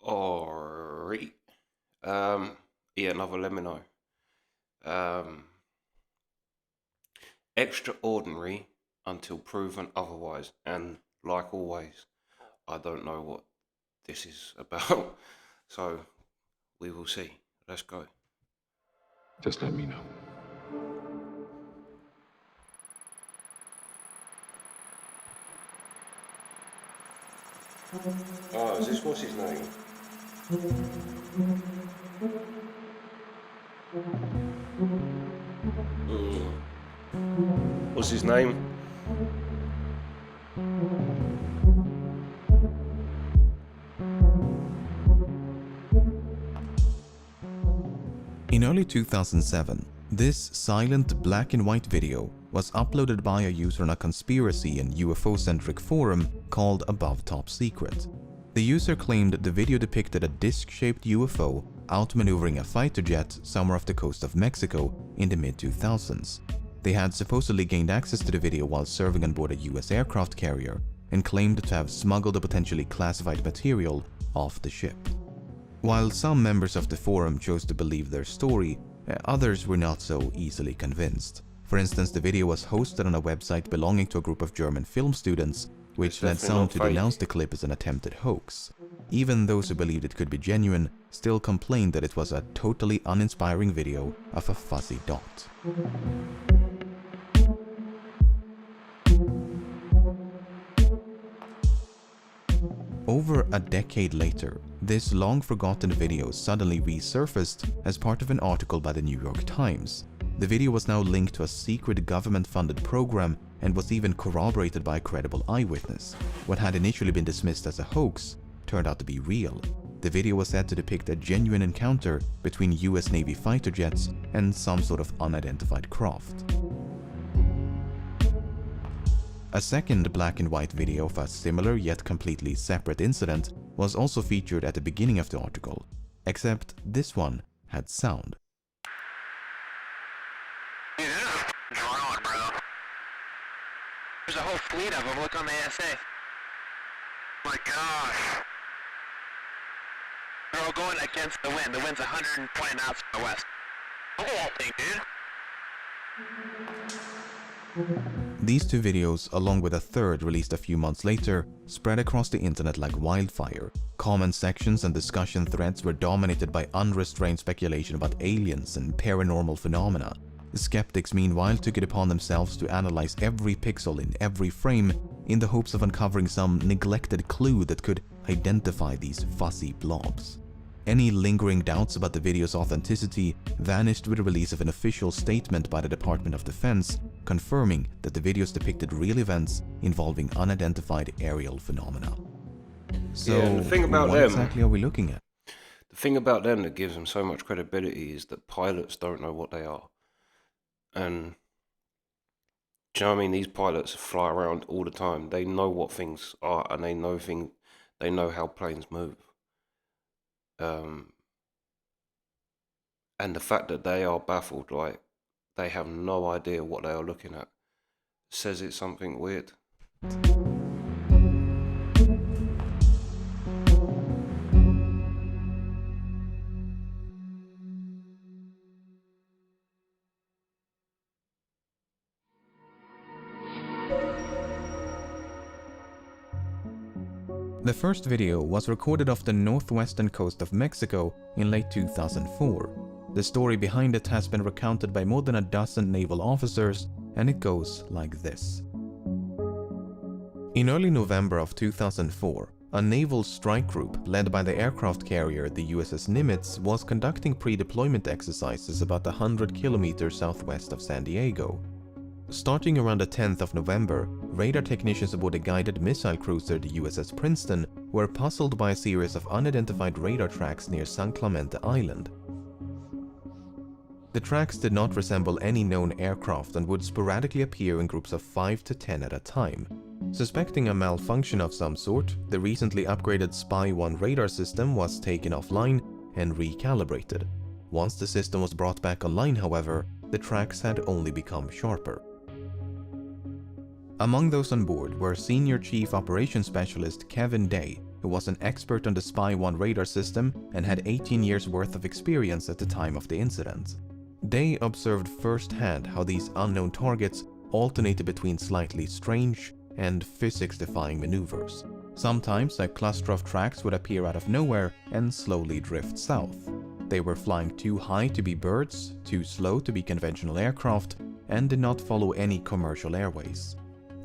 Alright. Yeah, another LEMMiNO. Um, Extraordinary until proven otherwise. And like always, I don't know what this is about. So we will see. Let's go. Just let me know. Oh, is this what's his name? What's his name? In early 2007, this silent black and white video was uploaded by a user on a conspiracy and UFO-centric forum called Above Top Secret. The user claimed the video depicted a disc-shaped UFO outmaneuvering a fighter jet somewhere off the coast of Mexico in the mid-2000s. They had supposedly gained access to the video while serving on board a US aircraft carrier and claimed to have smuggled the potentially classified material off the ship. While some members of the forum chose to believe their story, others were not so easily convinced. For instance, the video was hosted on a website belonging to a group of German film students, which led some to denounce the clip as an attempted hoax. Even those who believed it could be genuine still complained that it was a totally uninspiring video of a fuzzy dot. Over a decade later, this long-forgotten video suddenly resurfaced as part of an article by the New York Times. The video was now linked to a secret government-funded program and was even corroborated by a credible eyewitness. What had initially been dismissed as a hoax turned out to be real. The video was said to depict a genuine encounter between US Navy fighter jets and some sort of unidentified craft. A second black and white video of a similar yet completely separate incident was also featured at the beginning of the article, except this one had sound. Dude, there's a drone, bro. There's a whole fleet of them. Look on the ASA. My gosh. They're all going against the wind. The wind's 120 knots from the west. Look at that thing, dude. These two videos, along with a third released a few months later, spread across the internet like wildfire. Comment sections and discussion threads were dominated by unrestrained speculation about aliens and paranormal phenomena. The skeptics meanwhile took it upon themselves to analyze every pixel in every frame in the hopes of uncovering some neglected clue that could identify these fuzzy blobs. Any lingering doubts about the video's authenticity vanished with the release of an official statement by the Department of Defense confirming that the videos depicted real events involving unidentified aerial phenomena. So, Yeah, the thing about what them, exactly are we looking at? the thing about them that gives them so much credibility is that pilots don't know what they are. And do you know what I mean? These pilots fly around all the time. They know what things are, and they know how planes move. And the fact that they are baffled, like they have no idea what they are looking at, says it's something weird. The first video was recorded off the northwestern coast of Mexico in late 2004. The story behind it has been recounted by more than a dozen naval officers, and it goes like this. In early November of 2004, a naval strike group led by the aircraft carrier the USS Nimitz was conducting pre-deployment exercises about 100 kilometers southwest of San Diego. Starting around the 10th of November, radar technicians aboard a guided missile cruiser, the USS Princeton, were puzzled by a series of unidentified radar tracks near San Clemente Island. The tracks did not resemble any known aircraft and would sporadically appear in groups of 5 to 10 at a time. Suspecting a malfunction of some sort, the recently upgraded Spy-1 radar system was taken offline and recalibrated. Once the system was brought back online, however, the tracks had only become sharper. Among those on board were Senior Chief Operations Specialist Kevin Day, who was an expert on the Spy-1 radar system and had 18 years worth of experience at the time of the incident. They observed firsthand how these unknown targets alternated between slightly strange and physics-defying maneuvers. Sometimes a cluster of tracks would appear out of nowhere and slowly drift south. They were flying too high to be birds, too slow to be conventional aircraft, and did not follow any commercial airways.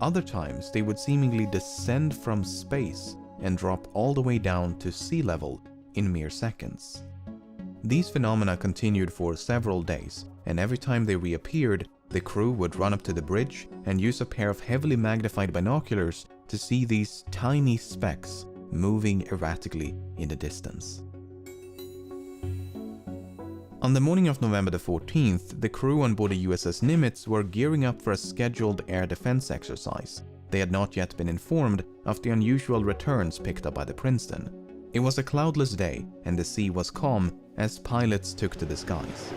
Other times, they would seemingly descend from space and drop all the way down to sea level in mere seconds. These phenomena continued for several days, and every time they reappeared, the crew would run up to the bridge and use a pair of heavily magnified binoculars to see these tiny specks moving erratically in the distance. On the morning of November the 14th, the crew on board the USS Nimitz were gearing up for a scheduled air defense exercise. They had not yet been informed of the unusual returns picked up by the Princeton. It was a cloudless day, and the sea was calm as pilots took to the skies.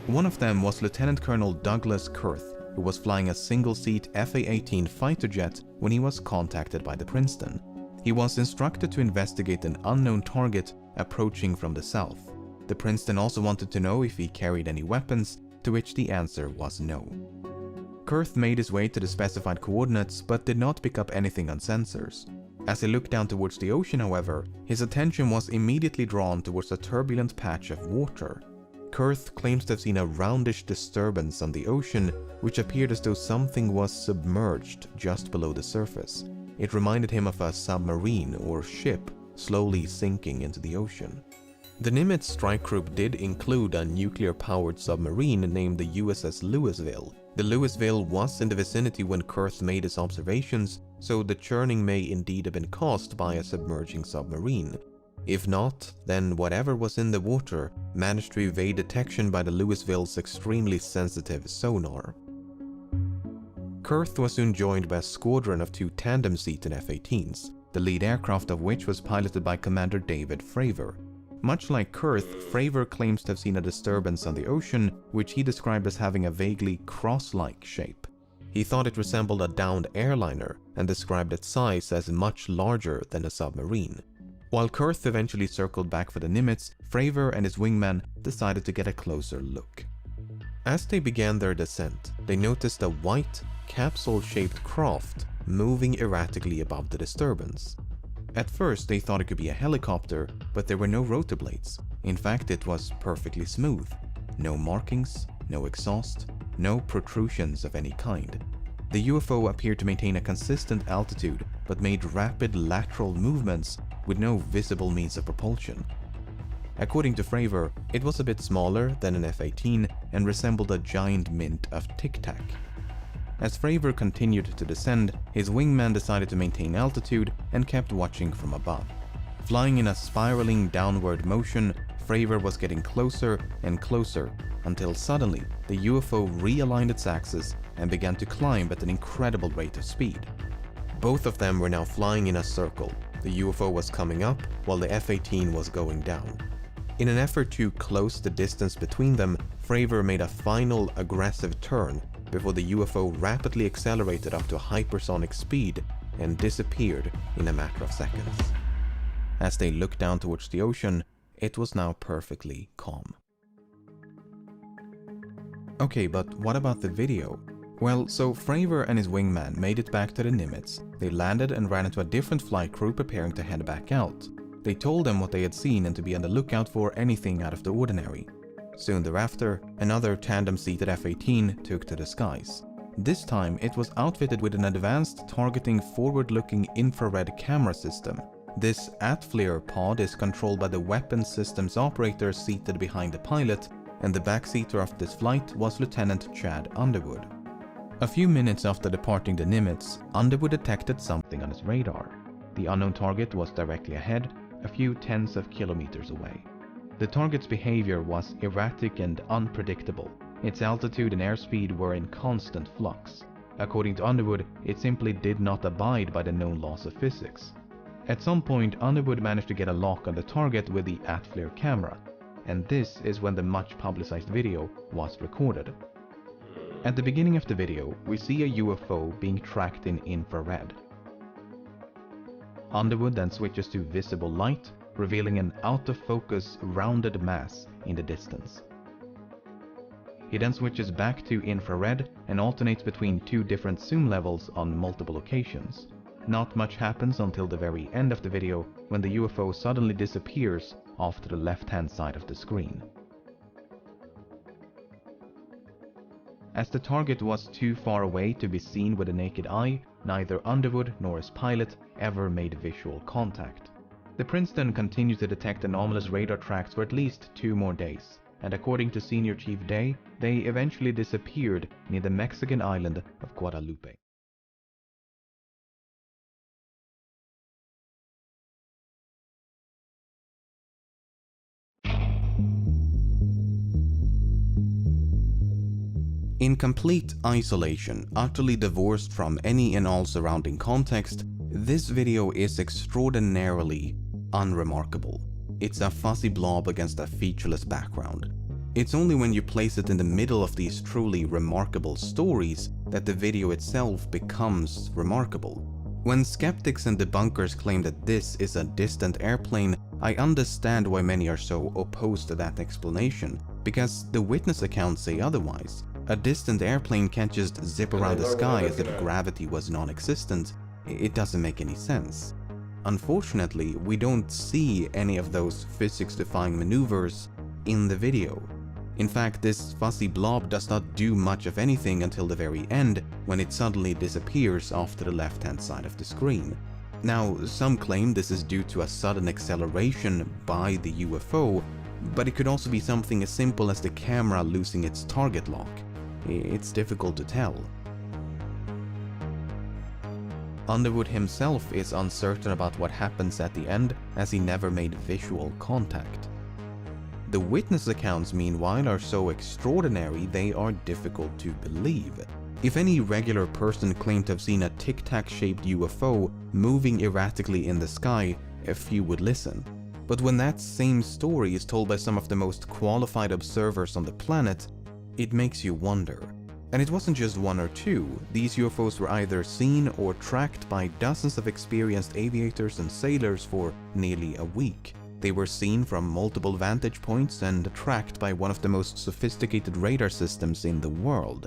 One of them was Lieutenant Colonel Douglas Kurth, who was flying a single-seat FA-18 fighter jet when he was contacted by the Princeton. He was instructed to investigate an unknown target approaching from the south. The Princeton also wanted to know if he carried any weapons, to which the answer was no. Kurth made his way to the specified coordinates but did not pick up anything on sensors. As he looked down towards the ocean, however, his attention was immediately drawn towards a turbulent patch of water. Kurth claims to have seen a roundish disturbance on the ocean, which appeared as though something was submerged just below the surface. It reminded him of a submarine or ship slowly sinking into the ocean. The Nimitz strike group did include a nuclear-powered submarine named the USS Louisville. The Louisville was in the vicinity when Kurth made his observations, so the churning may indeed have been caused by a submerging submarine. If not, then whatever was in the water managed to evade detection by the Louisville's extremely sensitive sonar. Kurth was soon joined by a squadron of 2 tandem-seated F-18s, the lead aircraft of which was piloted by Commander David Fravor. Much like Kurth, Fravor claims to have seen a disturbance on the ocean, which he described as having a vaguely cross-like shape. He thought it resembled a downed airliner and described its size as much larger than a submarine. While Kurth eventually circled back for the Nimitz, Fravor and his wingman decided to get a closer look. As they began their descent, they noticed a white, capsule-shaped craft moving erratically above the disturbance. At first, they thought it could be a helicopter, but there were no rotor blades. In fact, it was perfectly smooth. No markings, no exhaust, no protrusions of any kind. The UFO appeared to maintain a consistent altitude, but made rapid lateral movements with no visible means of propulsion. According to Fravor, it was a bit smaller than an F-18 and resembled a giant mint of Tic Tac. As Fravor continued to descend, his wingman decided to maintain altitude and kept watching from above. Flying in a spiraling downward motion, Fravor was getting closer and closer until suddenly the UFO realigned its axis and began to climb at an incredible rate of speed. Both of them were now flying in a circle. The UFO was coming up while the F-18 was going down. In an effort to close the distance between them, Fravor made a final aggressive turn before the UFO rapidly accelerated up to hypersonic speed and disappeared in a matter of seconds. As they looked down towards the ocean, it was now perfectly calm. Okay, but what about the video? Well, so Fravor and his wingman made it back to the Nimitz. They landed and ran into a different flight crew preparing to head back out. They told them what they had seen and to be on the lookout for anything out of the ordinary. Soon thereafter, another tandem-seated F-18 took to the skies. This time, it was outfitted with an advanced targeting forward-looking infrared camera system. This AT-FLIR pod is controlled by the weapons systems operator seated behind the pilot, and the backseater of this flight was Lieutenant Chad Underwood. A few minutes after departing the Nimitz, Underwood detected something on his radar. The unknown target was directly ahead, a few tens of kilometers away. The target's behavior was erratic and unpredictable. Its altitude and airspeed were in constant flux. According to Underwood, it simply did not abide by the known laws of physics. At some point, Underwood managed to get a lock on the target with the AT-FLIR camera, and this is when the much publicized video was recorded. At the beginning of the video, we see a UFO being tracked in infrared. Underwood then switches to visible light, revealing an out-of-focus rounded mass in the distance. He then switches back to infrared and alternates between two different zoom levels on multiple occasions. Not much happens until the very end of the video, when the UFO suddenly disappears off to the left-hand side of the screen. As the target was too far away to be seen with the naked eye, neither Underwood nor his pilot ever made visual contact. The Princeton continued to detect anomalous radar tracks for at least 2 more days, and according to Senior Chief Day, they eventually disappeared near the Mexican island of Guadalupe. In complete isolation, utterly divorced from any and all surrounding context, this video is extraordinarily unremarkable. It's a fuzzy blob against a featureless background. It's only when you place it in the middle of these truly remarkable stories that the video itself becomes remarkable. When skeptics and debunkers claim that this is a distant airplane, I understand why many are so opposed to that explanation, because the witness accounts say otherwise. A distant airplane can't just zip around the sky as if gravity was non-existent. It doesn't make any sense. Unfortunately, we don't see any of those physics-defying maneuvers in the video. In fact, this fuzzy blob does not do much of anything until the very end, when it suddenly disappears off to the left-hand side of the screen. Now, some claim this is due to a sudden acceleration by the UFO, but it could also be something as simple as the camera losing its target lock. It's difficult to tell. Underwood himself is uncertain about what happens at the end, as he never made visual contact. The witness accounts, meanwhile, are so extraordinary they are difficult to believe. If any regular person claimed to have seen a tic-tac-shaped UFO moving erratically in the sky, a few would listen. But when that same story is told by some of the most qualified observers on the planet, it makes you wonder. And it wasn't just 1 or 2, these UFOs were either seen or tracked by dozens of experienced aviators and sailors for nearly a week. They were seen from multiple vantage points and tracked by one of the most sophisticated radar systems in the world.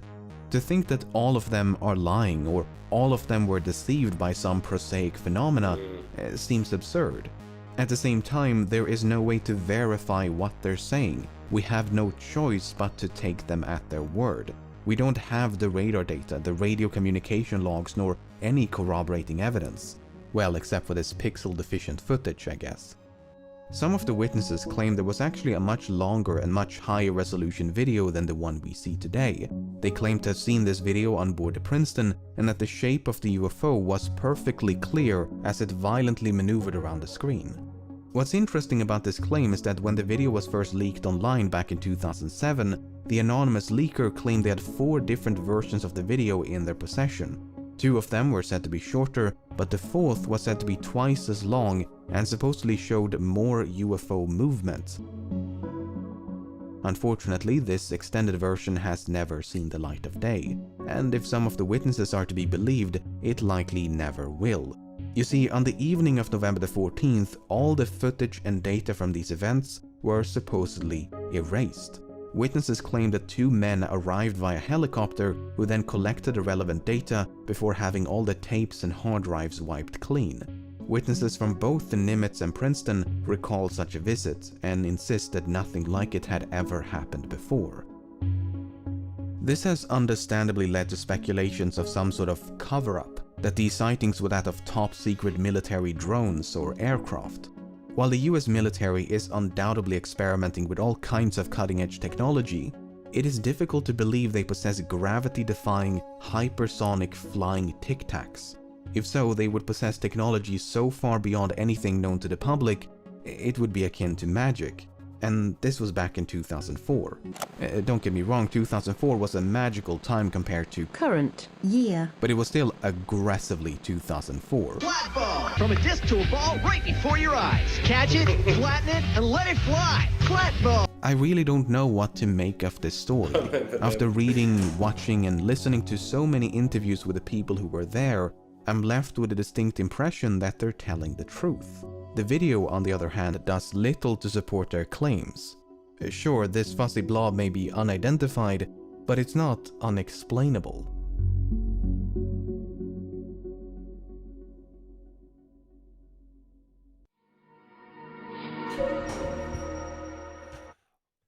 To think that all of them are lying or all of them were deceived by some prosaic phenomena seems absurd. At the same time, there is no way to verify what they're saying. We have no choice but to take them at their word. We don't have the radar data, the radio communication logs, nor any corroborating evidence. Well, except for this pixel-deficient footage, I guess. Some of the witnesses claim there was actually a much longer and much higher resolution video than the one we see today. They claim to have seen this video on board the Princeton, and that the shape of the UFO was perfectly clear as it violently maneuvered around the screen. What's interesting about this claim is that when the video was first leaked online back in 2007, the anonymous leaker claimed they had 4 different versions of the video in their possession. 2 of them were said to be shorter, but the 4th was said to be twice as long and supposedly showed more UFO movement. Unfortunately, this extended version has never seen the light of day, and if some of the witnesses are to be believed, it likely never will. You see, on the evening of November the 14th, all the footage and data from these events were supposedly erased. Witnesses claim that 2 men arrived via helicopter who then collected the relevant data before having all the tapes and hard drives wiped clean. Witnesses from both the Nimitz and Princeton recall such a visit and insist that nothing like it had ever happened before. This has understandably led to speculations of some sort of cover-up, that these sightings were that of top-secret military drones or aircraft. While the US military is undoubtedly experimenting with all kinds of cutting-edge technology, it is difficult to believe they possess gravity-defying, hypersonic flying tic-tacs. If so, they would possess technology so far beyond anything known to the public, it would be akin to magic. And this was back in 2004. Don't get me wrong, 2004 was a magical time compared to current year. But it was still aggressively 2004. Flat ball! From a disc to a ball right before your eyes. Catch it, flatten it, and let it fly! Flat ball! I really don't know what to make of this story. After reading, watching, and listening to so many interviews with the people who were there, I'm left with a distinct impression that they're telling the truth. The video, on the other hand, does little to support their claims. Sure, this fuzzy blob may be unidentified, but it's not unexplainable.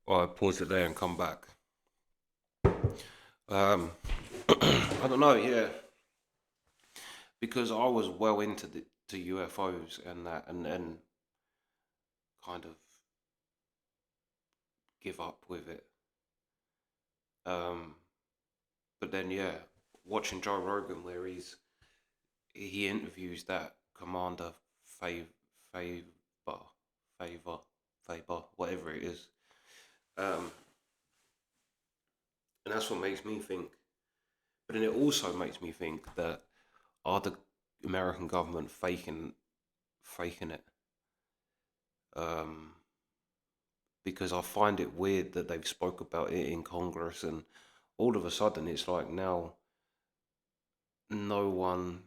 Well, I pause it there and come back. I don't know, yeah, because I was well into to UFOs and that, and then kind of give up with it. But then, yeah, watching Joe Rogan where he interviews that Commander Favor, whatever it is, and that's what makes me think. But then it also makes me think that are the American government faking it? Because I find it weird that they've spoke about it in Congress, and all of a sudden it's like now no one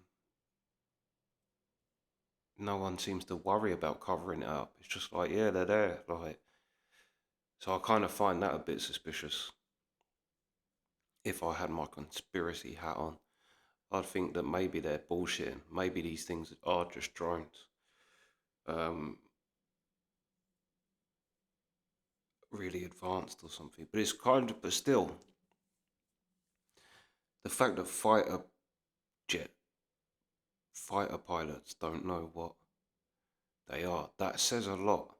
seems to worry about covering it up. It's just like, yeah, they're there, like. So I kind of find that a bit suspicious. If I had my conspiracy hat on, I'd think that maybe they're bullshitting. Maybe these things are just drones. Really advanced or something. But it's but still, the fact that fighter pilots don't know what they are, that says a lot.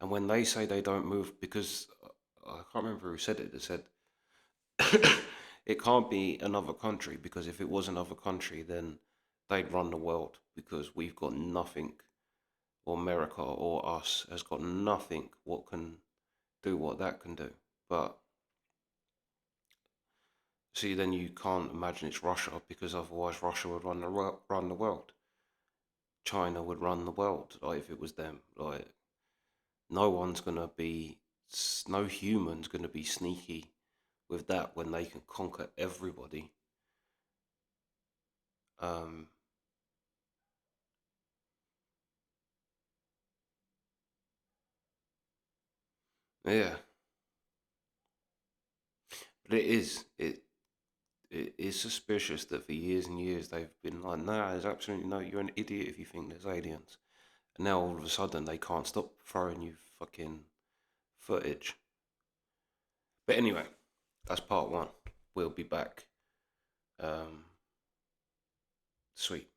And when they say they don't move, because I can't remember who said it, they said it can't be another country, because if it was another country, then they'd run the world, because we've got nothing, or America or us has got nothing what can do what that can do. But see, then you can't imagine it's Russia, because otherwise Russia would run the world. China would run the world, like if it was them. Like no human's gonna be sneaky with that when they can conquer everybody. Yeah, but it is suspicious that for years and years they've been like, nah, there's absolutely no, you're an idiot if you think there's aliens. And now all of a sudden they can't stop throwing you fucking footage. But anyway, that's part one. We'll be back. Sweet.